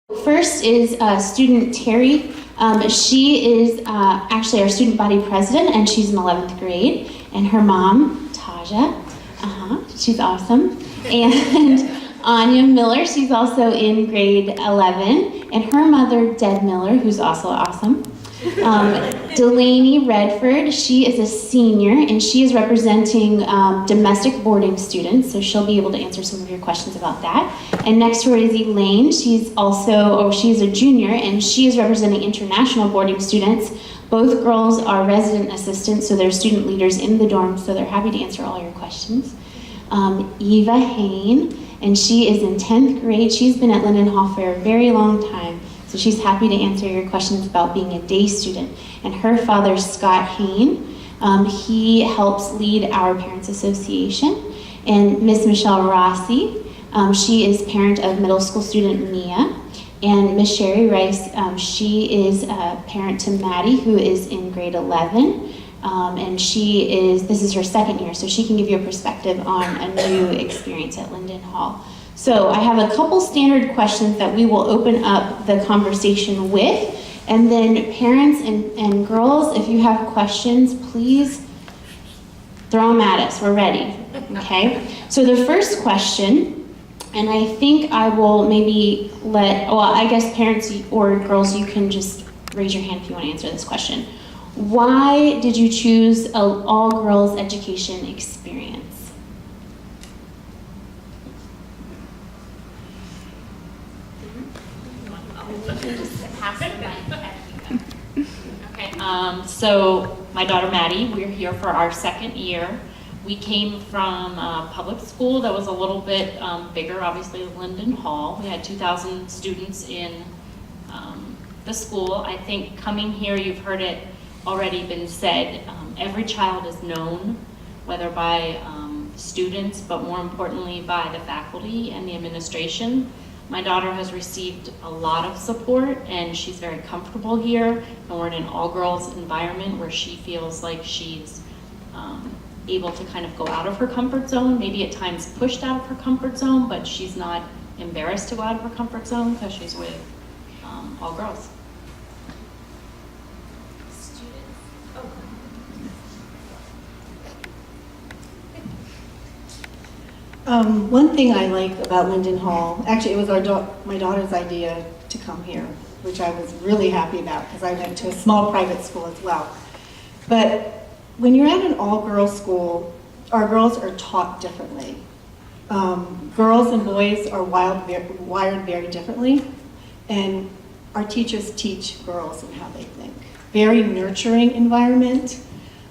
First is student Terry. She is actually our student body president, and she's in 11th grade. And her mom, Taja, she's awesome. And Anya Miller, she's also in grade 11. And her mother, Deb Miller, who's also awesome. Delaney Redford, she is a senior, and she is representing domestic boarding students, so she'll be able to answer some of your questions about that. And next to her is Elaine. She's a junior, and she is representing international boarding students. Both girls are resident assistants, so they're student leaders in the dorm, so they're happy to answer all your questions. Eva Hain, and she is in 10th grade. She's been at Linden Hall for a very long time. So she's happy to answer your questions about being a day student. And her father, Scott Hain, he helps lead our Parents Association. And Miss Michelle Rossi, she is parent of middle school student Mia. And Miss Sherry Rice, she is a parent to Maddie, who is in grade 11. And this is her second year, so she can give you a perspective on a new experience at Linden Hall. So I have a couple standard questions that we will open up the conversation with, and then parents and girls, if you have questions, please throw them at us. We're ready, okay? So the first question, and I think I will maybe I guess parents or girls, you can just raise your hand if you want to answer this question. Why did you choose an all-girls education experience? Okay, so my daughter Maddie, we're here for our second year. We came from a public school that was a little bit bigger, obviously Linden Hall. We had 2,000 students in the school. I think coming here, you've heard it already been said, every child is known, whether by students, but more importantly by the faculty and the administration. My daughter has received a lot of support, and she's very comfortable here, and we're in an all-girls environment where she feels like she's able to kind of go out of her comfort zone, maybe at times pushed out of her comfort zone, but she's not embarrassed to go out of her comfort zone because she's with all girls. One thing I like about Linden Hall, actually it was my daughter's idea to come here, which I was really happy about because I went to a small private school as well. But when you're at an all-girls school, our girls are taught differently. Girls and boys are wired very differently, and our teachers teach girls and how they think. Very nurturing environment.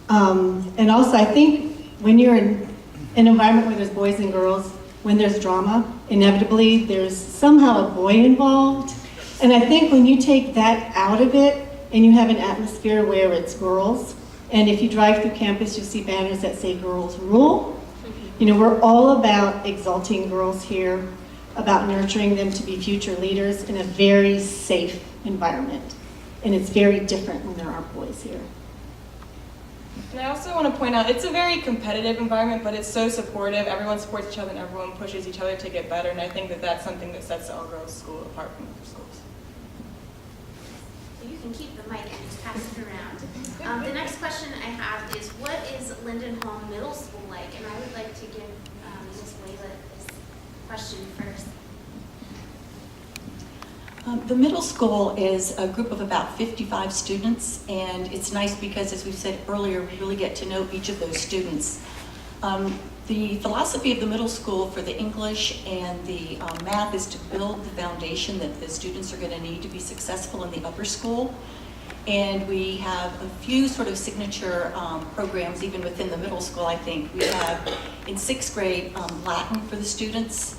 And also I think when you're in an environment where there's boys and girls, when there's drama, inevitably there's somehow a boy involved. And I think when you take that out of it and you have an atmosphere where it's girls, and if you drive through campus, you'll see banners that say girls rule. You know, we're all about exalting girls here, about nurturing them to be future leaders in a very safe environment. And it's very different when there are boys here. And I also want to point out, it's a very competitive environment, but it's so supportive. Everyone supports each other and everyone pushes each other to get better, and I think that that's something that sets the all-girls school apart from other schools. You can keep the mic and just pass it around. The next question I have is, what is Linden Hall Middle School like? And I would like to give Ms. Layla this question first. The middle school is a group of about 55 students, and it's nice because, as we said earlier, we really get to know each of those students. The philosophy of the middle school for the English and the math is to build the foundation that the students are going to need to be successful in the upper school. And we have a few sort of signature programs even within the middle school, I think. We have in 6th grade Latin for the students.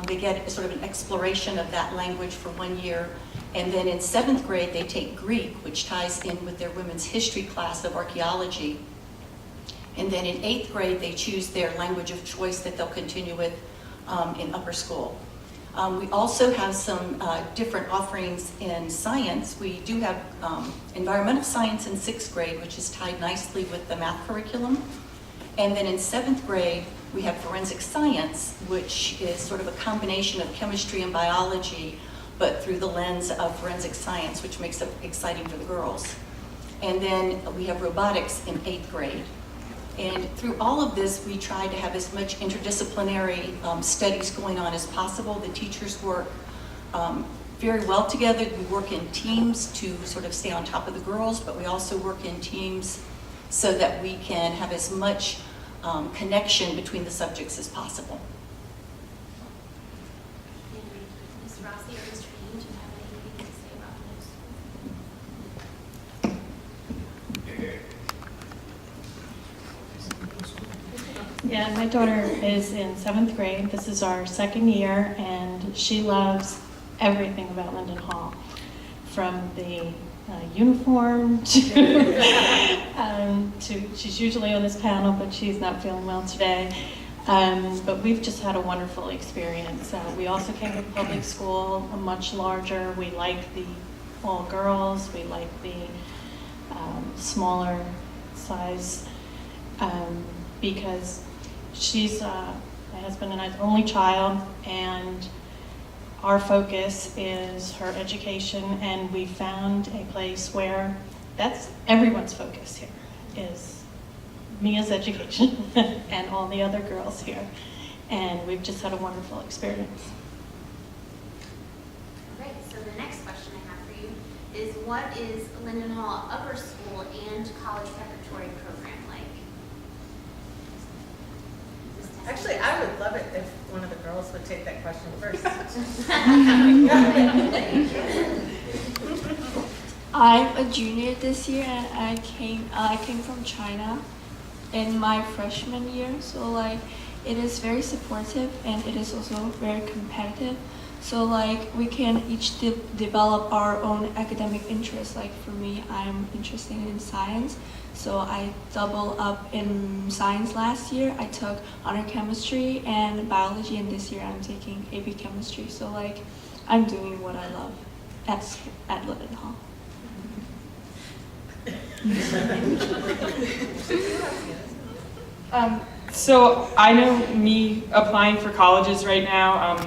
They get sort of an exploration of that language for 1 year. And then in 7th grade, they take Greek, which ties in with their women's history class of archaeology. And then in 8th grade, they choose their language of choice that they'll continue with in upper school. We also have some different offerings in science. We do have environmental science in 6th grade, which is tied nicely with the math curriculum. And then in 7th grade, we have forensic science, which is sort of a combination of chemistry and biology but through the lens of forensic science, which makes it exciting for the girls. And then we have robotics in 8th grade. And through all of this, we try to have as much interdisciplinary studies going on as possible. The teachers work very well together. We work in teams to sort of stay on top of the girls, but we also work in teams so that we can have as much connection between the subjects as possible. And Ms. Rossi or Mr. Dean, do you have anything to say about this? Yeah, my daughter is in 7th grade. This is our 2nd year, and she loves everything about Linden Hall, from the uniform to she's usually on this panel, but she's not feeling well today. But we've just had a wonderful experience. We also came to public school, much larger. We like the all girls. We like the smaller size because she's my husband and I's only child, and our focus is her education, and we found a place where that's everyone's focus here, is Mia's education and all the other girls here. And we've just had a wonderful experience. All right, so the next question I have for you is, what is Linden Hall Upper School and College Preparatory Program like? Actually, I would love it if one of the girls would take that question first. I'm a junior this year, and I came from China in my freshman year. So like, it is very supportive, and it is also very competitive. So like, we can each develop our own academic interests. Like for me, I'm interested in science, so I doubled up in science last year. I took honor chemistry and biology, and this year I'm taking AP chemistry. So like, I'm doing what I love at Linden Hall. So I know me applying for colleges right now,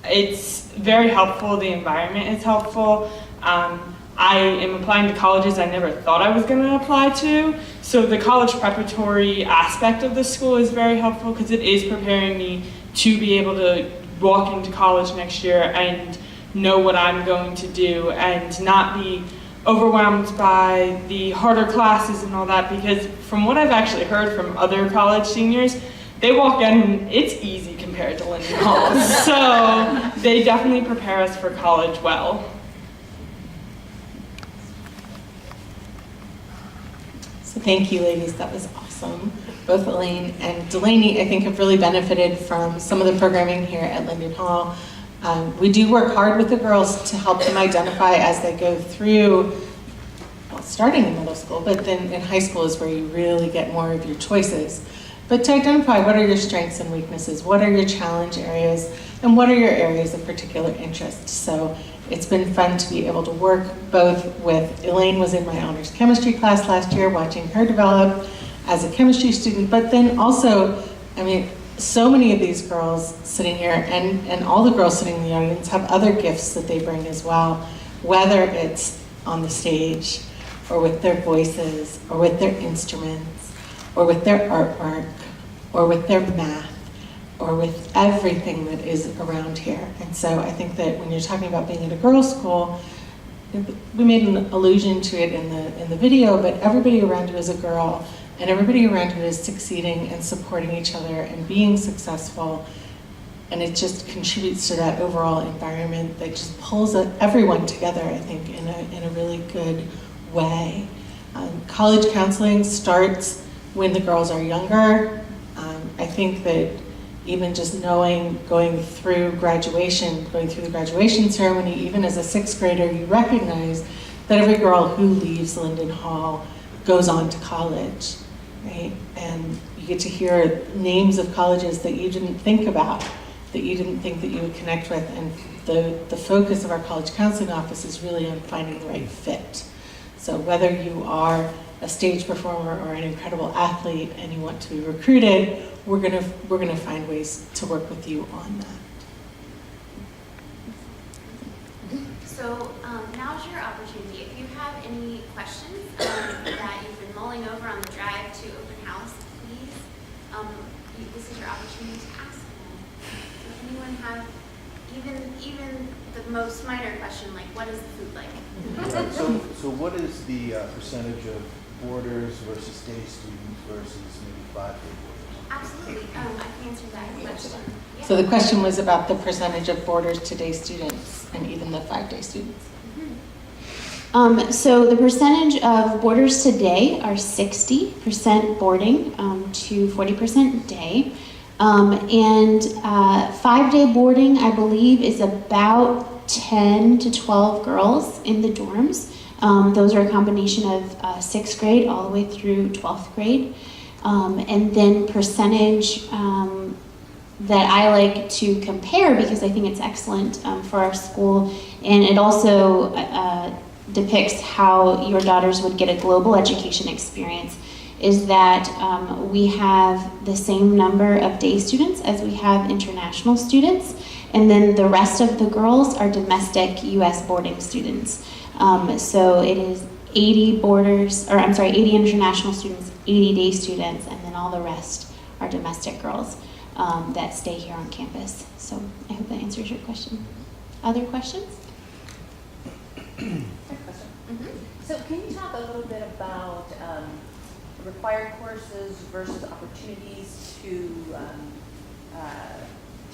it's very helpful. The environment is helpful. I am applying to colleges I never thought I was going to apply to. So the college preparatory aspect of the school is very helpful because it is preparing me to be able to walk into college next year and know what I'm going to do and not be overwhelmed by the harder classes and all that, because from what I've actually heard from other college seniors, they walk in and it's easy compared to Linden Hall. So they definitely prepare us for college well. So thank you, ladies. That was awesome. Both Elaine and Delaney, I think, have really benefited from some of the programming here at Linden Hall. We do work hard with the girls to help them identify as they go through, well, starting in middle school, but then in high school is where you really get more of your choices. But to identify what are your strengths and weaknesses, what are your challenge areas, and what are your areas of particular interest. So it's been fun to be able to work both with, Elaine was in my honors chemistry class last year, watching her develop as a chemistry student, but then also, I mean, so many of these girls sitting here and all the girls sitting in the audience have other gifts that they bring as well, whether it's on the stage or with their voices or with their instruments or with their artwork or with their math or with everything that is around here. And so I think that when you're talking about being at a girls' school, we made an allusion to it in the video, but everybody around you is a girl. And everybody around you is succeeding and supporting each other and being successful. And it just contributes to that overall environment that just pulls everyone together, I think, in a really good way. College counseling starts when the girls are younger. I think that even just knowing, going through the graduation ceremony, even as a 6th grader, you recognize that every girl who leaves Linden Hall goes on to college. Right? And you get to hear names of colleges that you didn't think about, that you didn't think that you would connect with, and the focus of our college counseling office is really on finding the right fit. So whether you are a stage performer or an incredible athlete and you want to be recruited, we're gonna find ways to work with you on that. So now's your opportunity. If you have any questions that you've been mulling over on the drive to open house, please, this is your opportunity to ask them. Does anyone have even the most minor question, like what is the food like? So what is the percentage of boarders versus day students versus maybe 5-day boarders? Absolutely. I can answer that question. Yeah. So the question was about the percentage of boarders to day students and even the 5-day students. So the percentage of boarders today are 60% boarding to 40% day. And 5-day boarding, I believe, is about 10 to 12 girls in the dorms. Those are a combination of 6th grade all the way through 12th grade. And then percentage that I like to compare because I think it's excellent for our school, and it also depicts how your daughters would get a global education experience, is that we have the same number of day students as we have international students, and then the rest of the girls are domestic U.S. boarding students. So it is 80 international students, 80 day students, and then all the rest are domestic girls that stay here on campus. So I hope that answers your question. Other questions? So can you talk a little bit about required courses versus opportunities to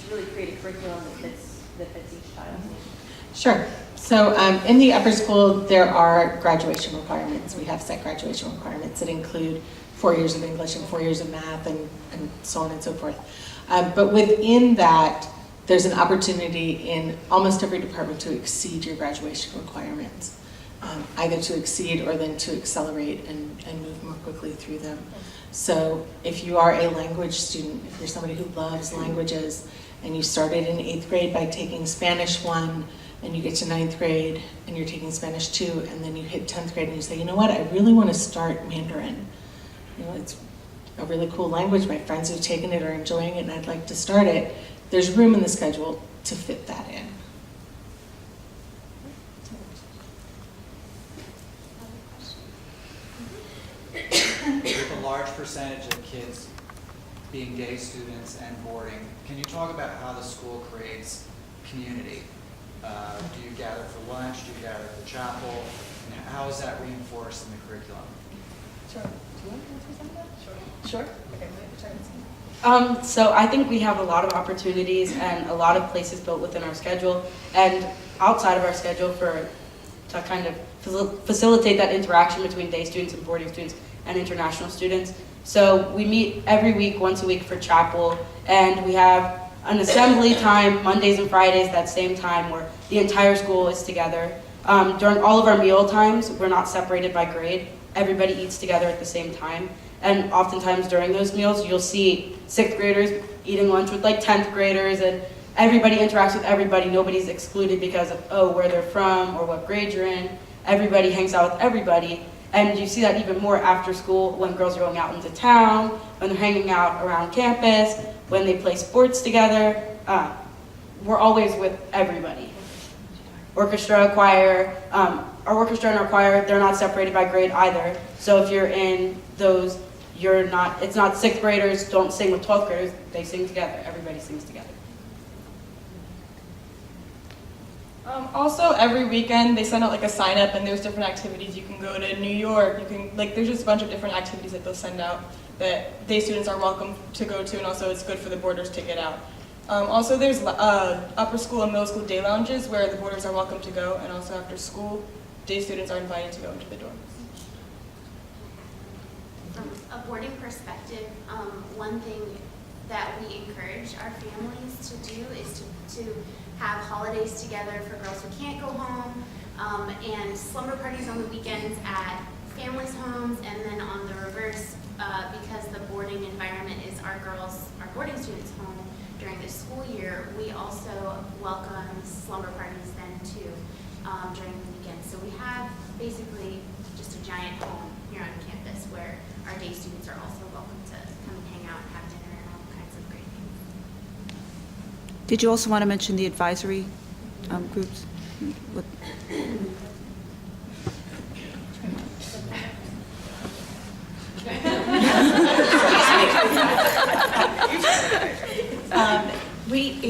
really create a curriculum that fits each child's needs? Sure. So in the upper school, there are graduation requirements. We have set graduation requirements that include 4 years of English and 4 years of math and so on and so forth. But within that, there's an opportunity in almost every department to exceed your graduation requirements, either to exceed or then to accelerate and move more quickly through them. So if you are a language student, if you're somebody who loves languages, and you started in 8th grade by taking Spanish 1, and you get to 9th grade and you're taking Spanish 2, and then you hit 10th grade and you say, you know what, I really want to start Mandarin. You know, it's a really cool language. My friends who've taken it are enjoying it and I'd like to start it. There's room in the schedule to fit that in. With a large percentage of kids being day students and boarding, can you talk about how the school creates community? Do you gather for lunch? Do you gather for chapel? And how is that reinforced in the curriculum? Sure. Do you want to answer some of that? Sure. Okay, so I think we have a lot of opportunities and a lot of places built within our schedule and outside of our schedule to kind of facilitate that interaction between day students and boarding students and international students. So we meet every week, once a week for chapel, and we have an assembly time Mondays and Fridays, that same time where the entire school is together. During all of our meal times, we're not separated by grade. Everybody eats together at the same time. And oftentimes during those meals, you'll see 6th graders eating lunch with like 10th graders, and everybody interacts with everybody. Nobody's excluded because of, where they're from or what grade you're in. Everybody hangs out with everybody. And you see that even more after school when girls are going out into town, when they're hanging out around campus, when they play sports together. We're always with everybody. Orchestra, choir, our orchestra and our choir, they're not separated by grade either. So if you're in those, it's not 6th graders don't sing with 12th graders, they sing together, everybody sings together. Also, every weekend they send out like a sign up, and there's different activities. You can go to New York. There's just a bunch of different activities that they'll send out that day students are welcome to go to, and also it's good for the boarders to get out. Also, there's upper school and middle school day lounges where the boarders are welcome to go, and also after school, day students are invited to go into the dorms. From a boarding perspective, one thing that we encourage our families to do is to have holidays together for girls who can't go home, and slumber parties on the weekends at families' homes, and then on the reverse, because the boarding environment is our boarding students' home during the school year, we also welcome slumber parties then too during the weekend. So we have basically just a giant home here on campus where our day students are also welcome to come and hang out and have dinner and all kinds of great things. Did you also want to mention the advisory groups? We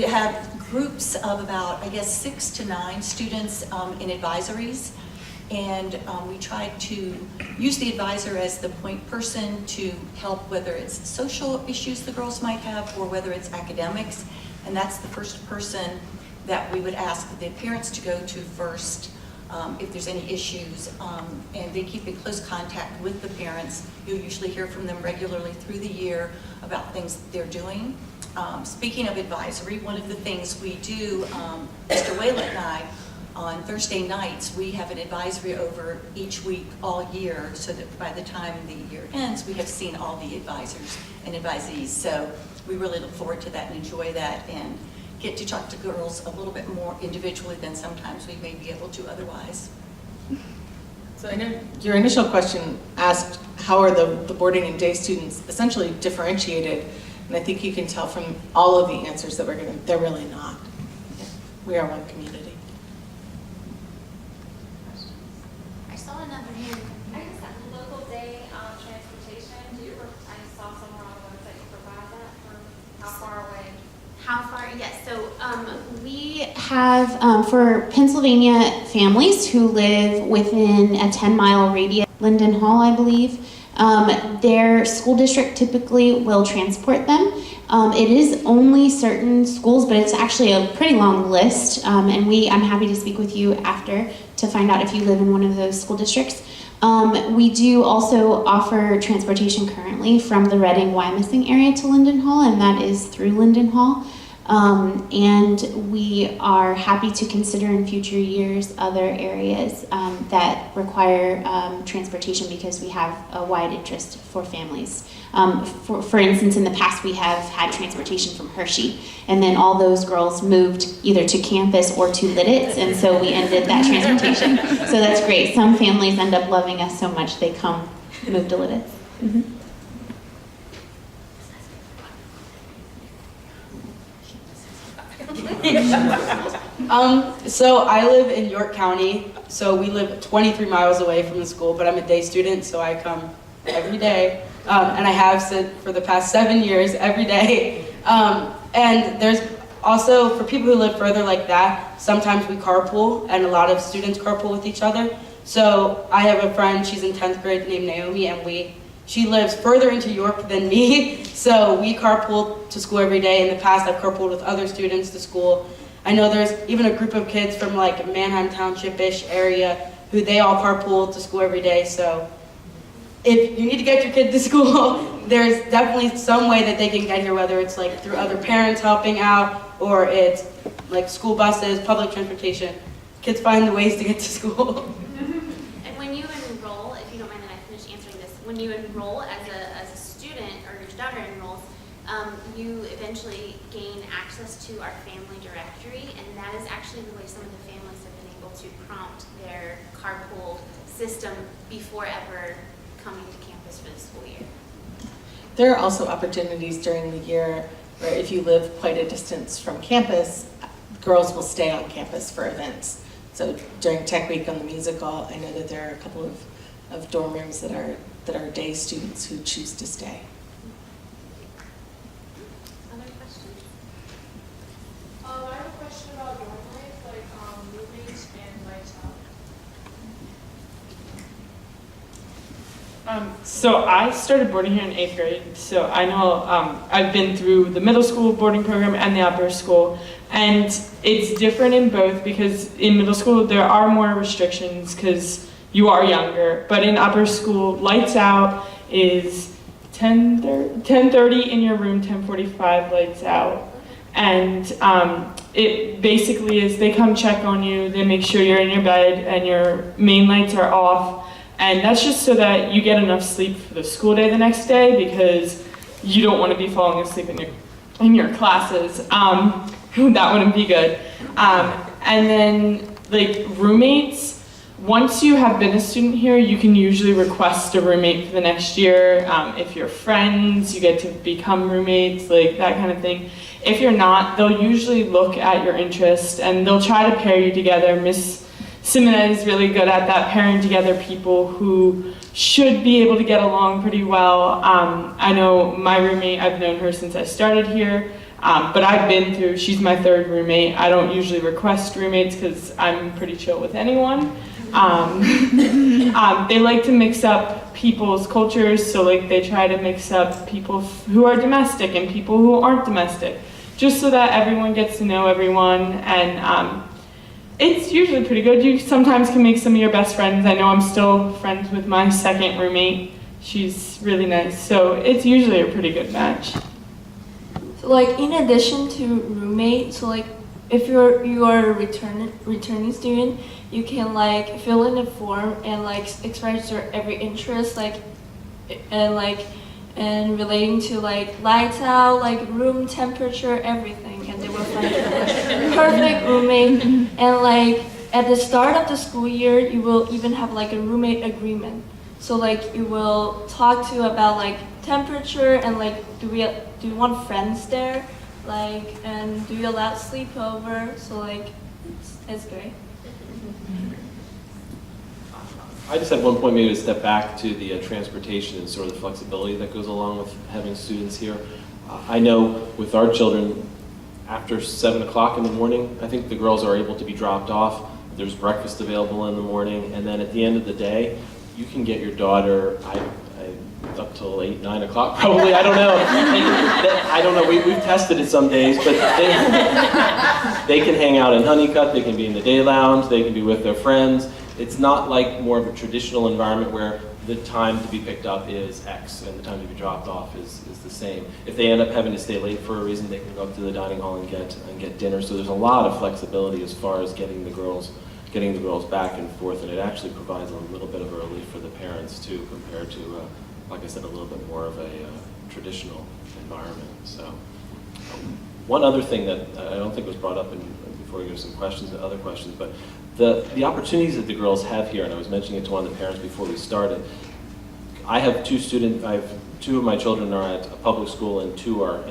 have groups of about, I guess, 6 to 9 students in advisories. And we try to use the advisor as the point person to help, whether it's social issues the girls might have or whether it's academics. And that's the first person that we would ask the parents to go to first if there's any issues. And they keep in close contact with the parents. You'll usually hear from them regularly through the year about things that they're doing. Speaking of advisory, one of the things we do, Mr. Whalen and I, on Thursday nights, we have an advisory over each week all year so that by the time the year ends, we have seen all the advisors and advisees. So we really look forward to that and enjoy that and get to talk to girls a little bit more individually than sometimes we may be able to otherwise. So I know your initial question asked how are the boarding and day students essentially differentiated, and I think you can tell from all of the answers that we're getting, they're really not. We are one community. I saw another hand. I guess that local day transportation, I saw somewhere on the website you provide that for how far away? How far? Yes. So we have for Pennsylvania families who live within a 10-mile radius, Linden Hall, I believe. Their school district typically will transport them. It is only certain schools, but it's actually a pretty long list. And I'm happy to speak with you after to find out if you live in one of those school districts. We do also offer transportation currently from the Reading-Wyomissing area to Linden Hall, and that is through Linden Hall. And we are happy to consider in future years other areas that require transportation because we have a wide interest for families. For instance, in the past we have had transportation from Hershey, and then all those girls moved either to campus or to Lidditz, and so we ended that transportation. So that's great. Some families end up loving us so much they move to Lidditz. Mm-hmm. So I live in York County, so we live 23 miles away from the school, but I'm a day student, so I come every day, and I have since for the past 7 years, every day. And there's also, for people who live further like that, sometimes we carpool, and a lot of students carpool with each other. So I have a friend, she's in 10th grade, named Naomi, and she lives further into York than me, so we carpool to school every day. In the past, I've carpooled with other students to school. I know there's even a group of kids from like Manheim Township-ish area who they all carpool to school every day. So if you need to get your kid to school, there's definitely some way that they can get here, whether it's like through other parents helping out or it's like school buses, public transportation. Kids find the ways to get to school. And when you enroll, if you don't mind that I finish answering this, when you enroll as a student or your daughter enrolls, you eventually gain access to our family directory, and that is actually the way some of the families have been able to prompt their carpool system before ever coming to campus for the school year. There are also opportunities during the year where if you live quite a distance from campus, girls will stay on campus for events. So during Tech Week on the musical, I know that there are a couple of dorm rooms that are day students who choose to stay. Other questions? I have a question about dorm life, like roommates and nights out. So I started boarding here in 8th grade, so I know I've been through the middle school boarding program and the upper school, and it's different in both because in middle school there are more restrictions because you are younger, but in upper school, lights out is 10:30 in your room, 10:45 lights out, and it basically is they come check on you, they make sure you're in your bed and your main lights are off. And that's just so that you get enough sleep for the school day the next day because you don't want to be falling asleep in your classes. That wouldn't be good. And then like roommates, once you have been a student here, you can usually request a roommate for the next year. If you're friends, you get to become roommates, like that kind of thing. If you're not, they'll usually look at your interest and they'll try to pair you together. Miss Simona is really good at that, pairing together people who should be able to get along pretty well. I know my roommate, I've known her since I started here, but I've been through, she's my third roommate. I don't usually request roommates because I'm pretty chill with anyone. They like to mix up people's cultures, so like they try to mix up people who are domestic and people who aren't domestic, just so that everyone gets to know everyone, and it's usually pretty good. You sometimes can make some of your best friends. I know I'm still friends with my second roommate. She's really nice, so it's usually a pretty good match. So like in addition to roommate, so like if you are a returning student, you can like fill in a form and like express your every interest, and relating to like lights out, like room temperature, everything, and they will find a perfect roommate. And like at the start of the school year, you will even have like a roommate agreement. So like you will talk to about like temperature and like do you want friends there, like, and do you allow sleepover? So like it's great. I just had one point maybe to step back to the transportation and sort of the flexibility that goes along with having students here. I know with our children, after 7 o'clock in the morning, I think the girls are able to be dropped off. There's breakfast available in the morning, and then at the end of the day, you can get your daughter up till 8, 9 o'clock probably. I don't know. I don't know. We've tested it some days, but they can hang out in Honeycutt. They can be in the day lounge. They can be with their friends. It's not like more of a traditional environment where the time to be picked up is X and the time to be dropped off is the same. If they end up having to stay late for a reason, they can go up to the dining hall and get dinner. So there's a lot of flexibility as far as getting the girls back and forth, and it actually provides a little bit of a relief for the parents too, compared to, like I said, a little bit more of a traditional environment. So one other thing that I don't think was brought up before we go to some questions, other questions, but the opportunities that the girls have here, and I was mentioning it to one of the parents before we started. I have two of my children are at a public school and two are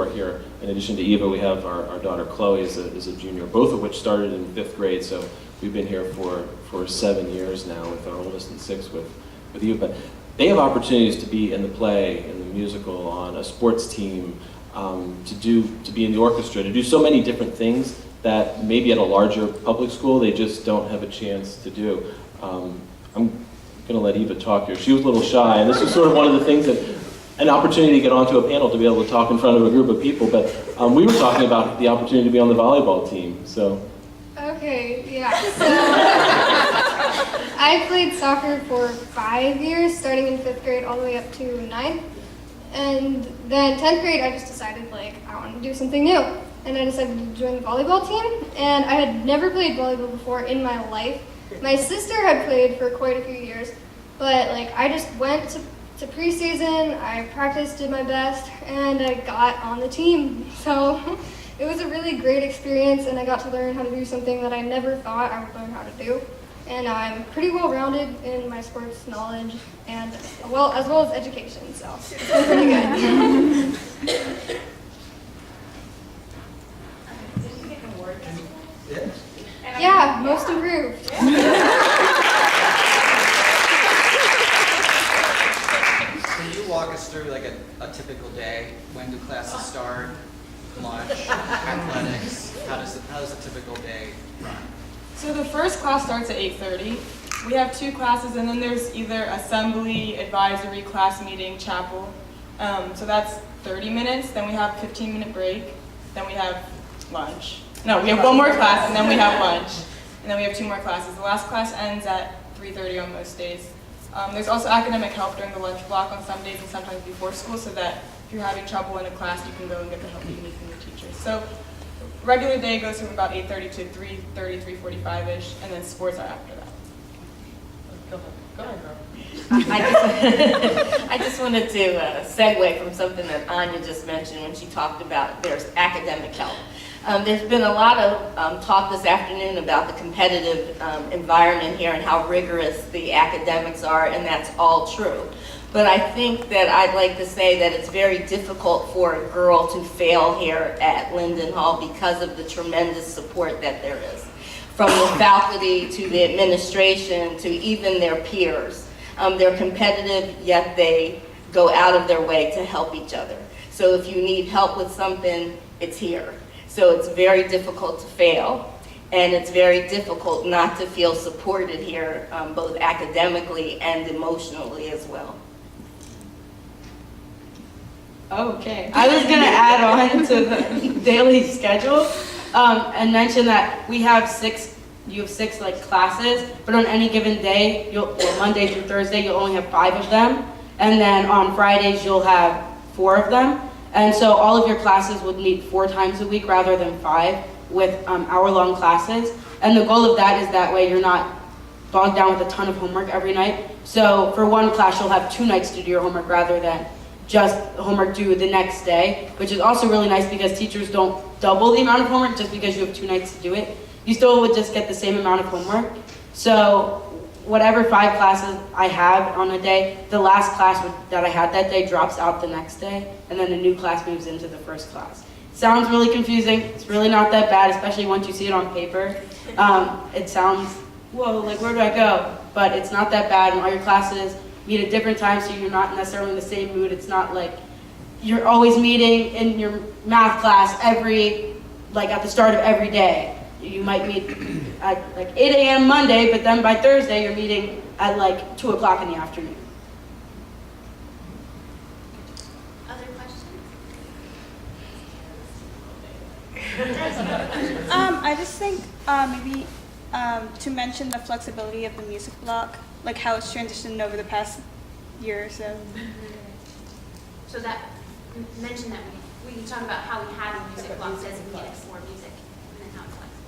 here. In addition to Eva, we have our daughter Chloe is a junior, both of which started in 5th grade, so we've been here for 7 years now, with our oldest in 6 with Eva. But they have opportunities to be in the play, in the musical, on a sports team, to be in the orchestra, to do so many different things that maybe at a larger public school they just don't have a chance to do. I'm going to let Eva talk here. She was a little shy, and this was sort of one of the things that, an opportunity to get onto a panel to be able to talk in front of a group of people, but we were talking about the opportunity to be on the volleyball team, so. Okay, yeah. So I played soccer for 5 years, starting in 5th grade all the way up to 9th. And then 10th grade, I just decided, like, I want to do something new. And I decided to join the volleyball team. And I had never played volleyball before in my life. My sister had played for quite a few years, but, like, I just went to preseason, I practiced, did my best, and I got on the team. So it was a really great experience, and I got to learn how to do something that I never thought I would learn how to do. And I'm pretty well-rounded in my sports knowledge and as well as education, so it's pretty good. Yeah, most improved. Can you walk us through like a typical day? When do classes start? Lunch, athletics? How does a typical day run? So the first class starts at 8:30. We have 2 classes, and then there's either assembly, advisory, class meeting, chapel. So that's 30 minutes. Then we have a 15-minute break. Then we have lunch. No, we have 1 more class, and then we have lunch. And then we have 2 more classes. The last class ends at 3:30 on most days. There's also academic help during the lunch block on some days and sometimes before school, so that if you're having trouble in a class, you can go and get the help you need from your teachers. So regular day goes from about 8:30 to 3:30, 3:45-ish, and then sports are after that. Go ahead, girl. I just wanted to segue from something that Anya just mentioned when she talked about there's academic help. There's been a lot of talk this afternoon about the competitive environment here and how rigorous the academics are, and that's all true. But I think that I'd like to say that it's very difficult for a girl to fail here at Linden Hall because of the tremendous support that there is. From the faculty to the administration to even their peers. They're competitive, yet they go out of their way to help each other. So if you need help with something, it's here. So it's very difficult to fail, and it's very difficult not to feel supported here, both academically and emotionally as well. Okay, I was going to add on to the daily schedule and mention that you have six like classes, but on any given day, Monday through Thursday, you'll only have 5 of them, and then on Fridays you'll have 4 of them. And so all of your classes would meet 4 times a week rather than 5 with hour-long classes. And the goal of that is that way you're not bogged down with a ton of homework every night. So for one class, you'll have 2 nights to do your homework rather than just homework due the next day, which is also really nice because teachers don't double the amount of homework just because you have 2 nights to do it. You still would just get the same amount of homework. So whatever 5 classes I have on a day, the last class that I had that day drops out the next day, and then a new class moves into the first class. Sounds really confusing. It's really not that bad, especially once you see it on paper. It sounds, whoa, like where do I go? But it's not that bad, and all your classes meet at different times, so you're not necessarily in the same mood. It's not like you're always meeting in your math class at the start of every day. You might meet at like 8 a.m. Monday, but then by Thursday you're meeting at like 2 o'clock in the afternoon. Other questions? I just think maybe to mention the flexibility of the music block, like how it's transitioned over the past year or so. So that, mention that we can talk about how we have a music block designated for music and then how it's flexible.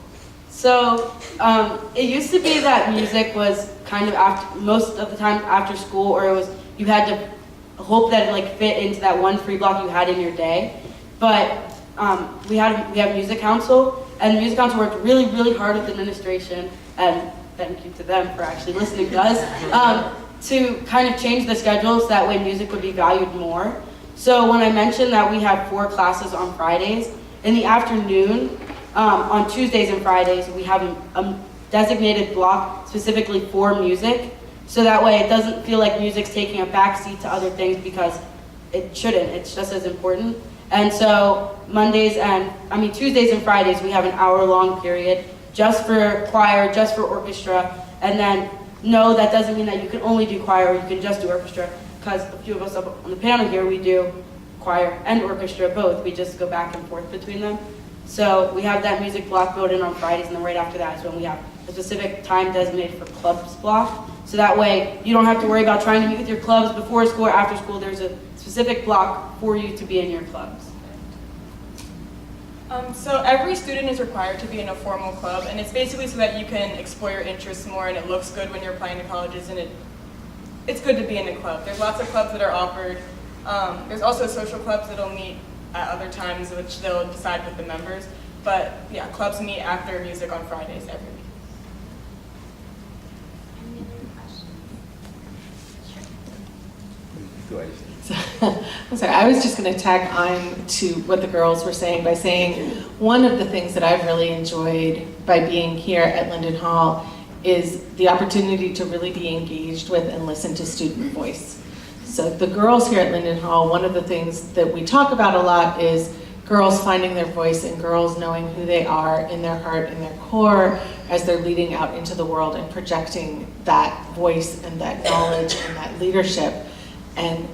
So it used to be that music was kind of most of the time after school, or you had to hope that it fit into that one free block you had in your day. But we have music council, and the music council worked really, really hard with administration, and thank you to them for actually listening to us, to kind of change the schedule so that way music would be valued more. So when I mentioned that we have 4 classes on Fridays, in the afternoon, on Tuesdays and Fridays, we have a designated block specifically for music. So that way it doesn't feel like music's taking a backseat to other things, because it shouldn't. It's just as important. And so Tuesdays and Fridays, we have an hour-long period just for choir, just for orchestra. And then, no, that doesn't mean that you can only do choir or you can just do orchestra, because a few of us up on the panel here, we do choir and orchestra both. We just go back and forth between them. So we have that music block built in on Fridays, and then right after that is when we have a specific time designated for clubs block. So that way you don't have to worry about trying to meet with your clubs before school or after school. There's a specific block for you to be in your clubs. So every student is required to be in a formal club, and it's basically so that you can explore your interests more, and it looks good when you're applying to colleges, and it's good to be in a club. There's lots of clubs that are offered. There's also social clubs that'll meet at other times, which they'll decide with the members. But yeah, clubs meet after music on Fridays every week. Any other questions? Go ahead. I'm sorry, I was just going to tag on to what the girls were saying by saying one of the things that I've really enjoyed by being here at Linden Hall is the opportunity to really be engaged with and listen to student voice. So the girls here at Linden Hall, one of the things that we talk about a lot is girls finding their voice and girls knowing who they are in their heart and their core as they're leading out into the world and projecting that voice and that knowledge and that leadership. And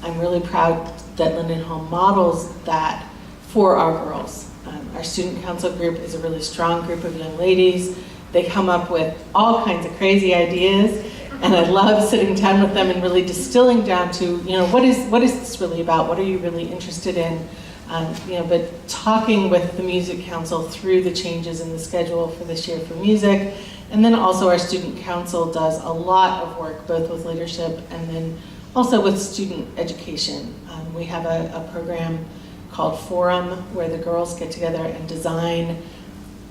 I'm really proud that Linden Hall models that for our girls. Our student council group is a really strong group of young ladies. They come up with all kinds of crazy ideas, and I love sitting down with them and really distilling down to, what is this really about? What are you really interested in? But talking with the music council through the changes in the schedule for this year for music. And then also our student council does a lot of work, both with leadership and then also with student education. We have a program called Forum, where the girls get together and design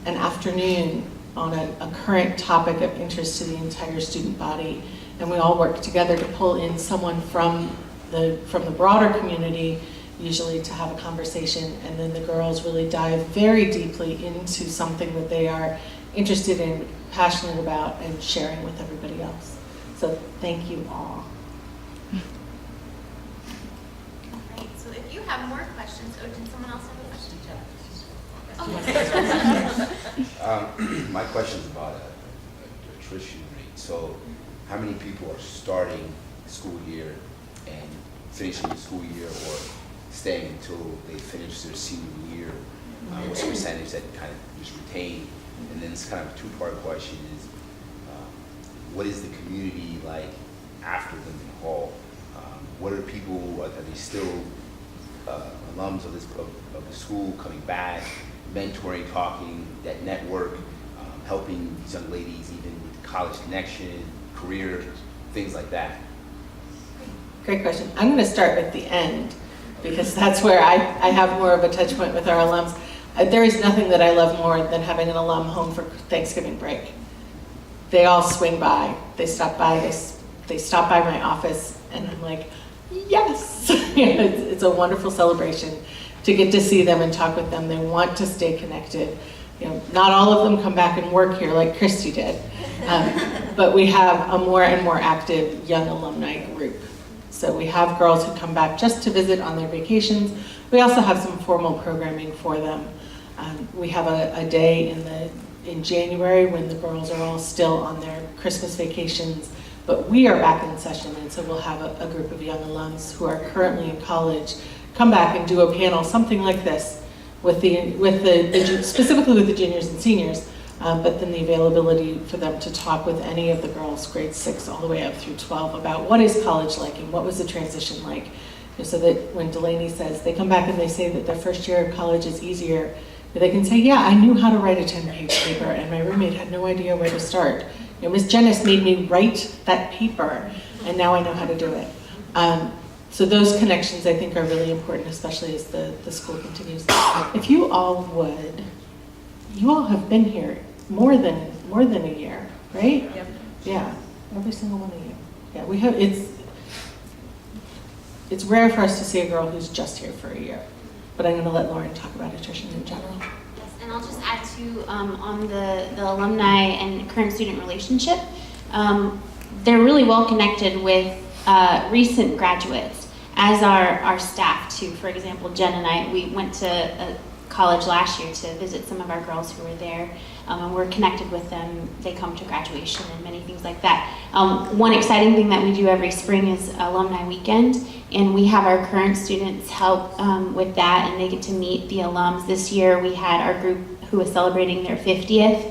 an afternoon on a current topic of interest to the entire student body. And we all work together to pull in someone from the broader community, usually to have a conversation, and then the girls really dive very deeply into something that they are interested in, passionate about, and sharing with everybody else. So thank you all. Great, so if you have more questions, oh, did someone else have a question? My question is about attrition rate. So how many people are starting the school year and finishing the school year, or staying until they finish their senior year? What's the percentage that kind of is retained? And then it's kind of a two-part question is, what is the community like after Linden Hall? What are people, are they still alums of the school coming back, mentoring, talking, that network, helping these young ladies even with college connection, career, things like that? Great question. I'm going to start with the end, because that's where I have more of a touch point with our alums. There is nothing that I love more than having an alum home for Thanksgiving break. They all swing by, they stop by, they stop by my office, and I'm like, yes! It's a wonderful celebration to get to see them and talk with them. They want to stay connected. Not all of them come back and work here like Christy did, but we have a more and more active young alumni group. So we have girls who come back just to visit on their vacations. We also have some formal programming for them. We have a day in January when the girls are all still on their Christmas vacations, but we are back in session, and so we'll have a group of young alums who are currently in college come back and do a panel, something like this, specifically with the juniors and seniors, but then the availability for them to talk with any of the girls, grade 6 all the way up through 12, about what is college like and what was the transition like, so that when Delaney says, they come back and they say that their first year of college is easier, they can say, yeah, I knew how to write a 10-page paper, and my roommate had no idea where to start. Ms. Jenness made me write that paper, and now I know how to do it. So those connections, I think, are really important, especially as the school continues. If you all would, you all have been here more than a year, right? Yep. Yeah, every single one of you. Yeah, we have. It's rare for us to see a girl who's just here for a year. But I'm going to let Lauren talk about attrition in general. Yes, and I'll just add to on the alumni and current student relationship. They're really well connected with recent graduates, as our staff too. For example, Jen and I, we went to a college last year to visit some of our girls who were there, and we're connected with them. They come to graduation and many things like that. One exciting thing that we do every spring is Alumni Weekend, and we have our current students help with that, and they get to meet the alums. This year we had our group who was celebrating their 50th,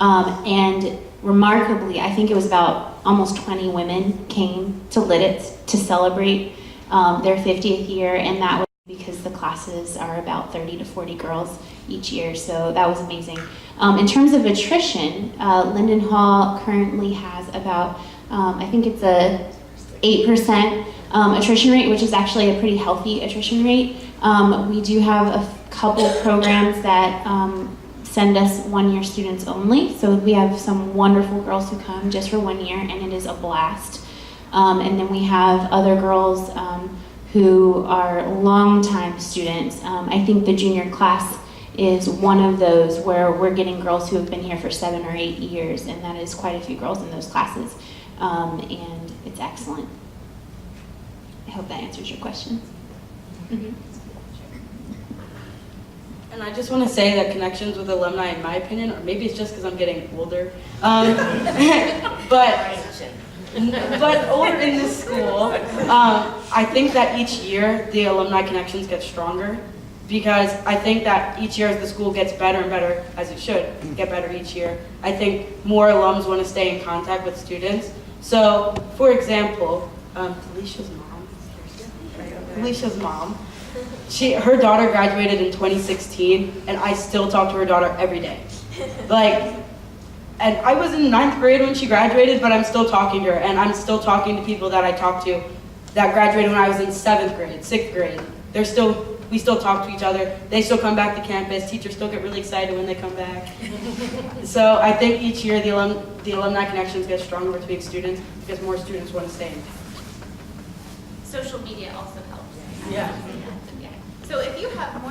and remarkably, I think it was about almost 20 women came to Lidditz to celebrate their 50th year, and that was because the classes are about 30 to 40 girls each year, so that was amazing. In terms of attrition, Linden Hall currently has about, I think it's a 8% attrition rate, which is actually a pretty healthy attrition rate. We do have a couple programs that send us one-year students only, so we have some wonderful girls who come just for 1 year, and it is a blast. And then we have other girls who are longtime students. I think the junior class is one of those where we're getting girls who have been here for 7 or 8 years, and that is quite a few girls in those classes, and it's excellent. I hope that answers your question. Mm-hmm. And I just want to say that connections with alumni, in my opinion, or maybe it's just because I'm getting older, but older in this school, I think that each year the alumni connections get stronger, because I think that each year as the school gets better and better, as it should get better each year, I think more alums want to stay in contact with students. So, for example, Alicia's mom, her daughter graduated in 2016, and I still talk to her daughter every day. And I was in 9th grade when she graduated, but I'm still talking to her, and I'm still talking to people that I talked to that graduated when I was in 7th grade, 6th grade. They're still we still talk to each other. They still come back to campus. Teachers still get really excited when they come back. So I think each year the alumni connections get stronger between students because more students want to stay. Social media also helps. Yeah. So if you have more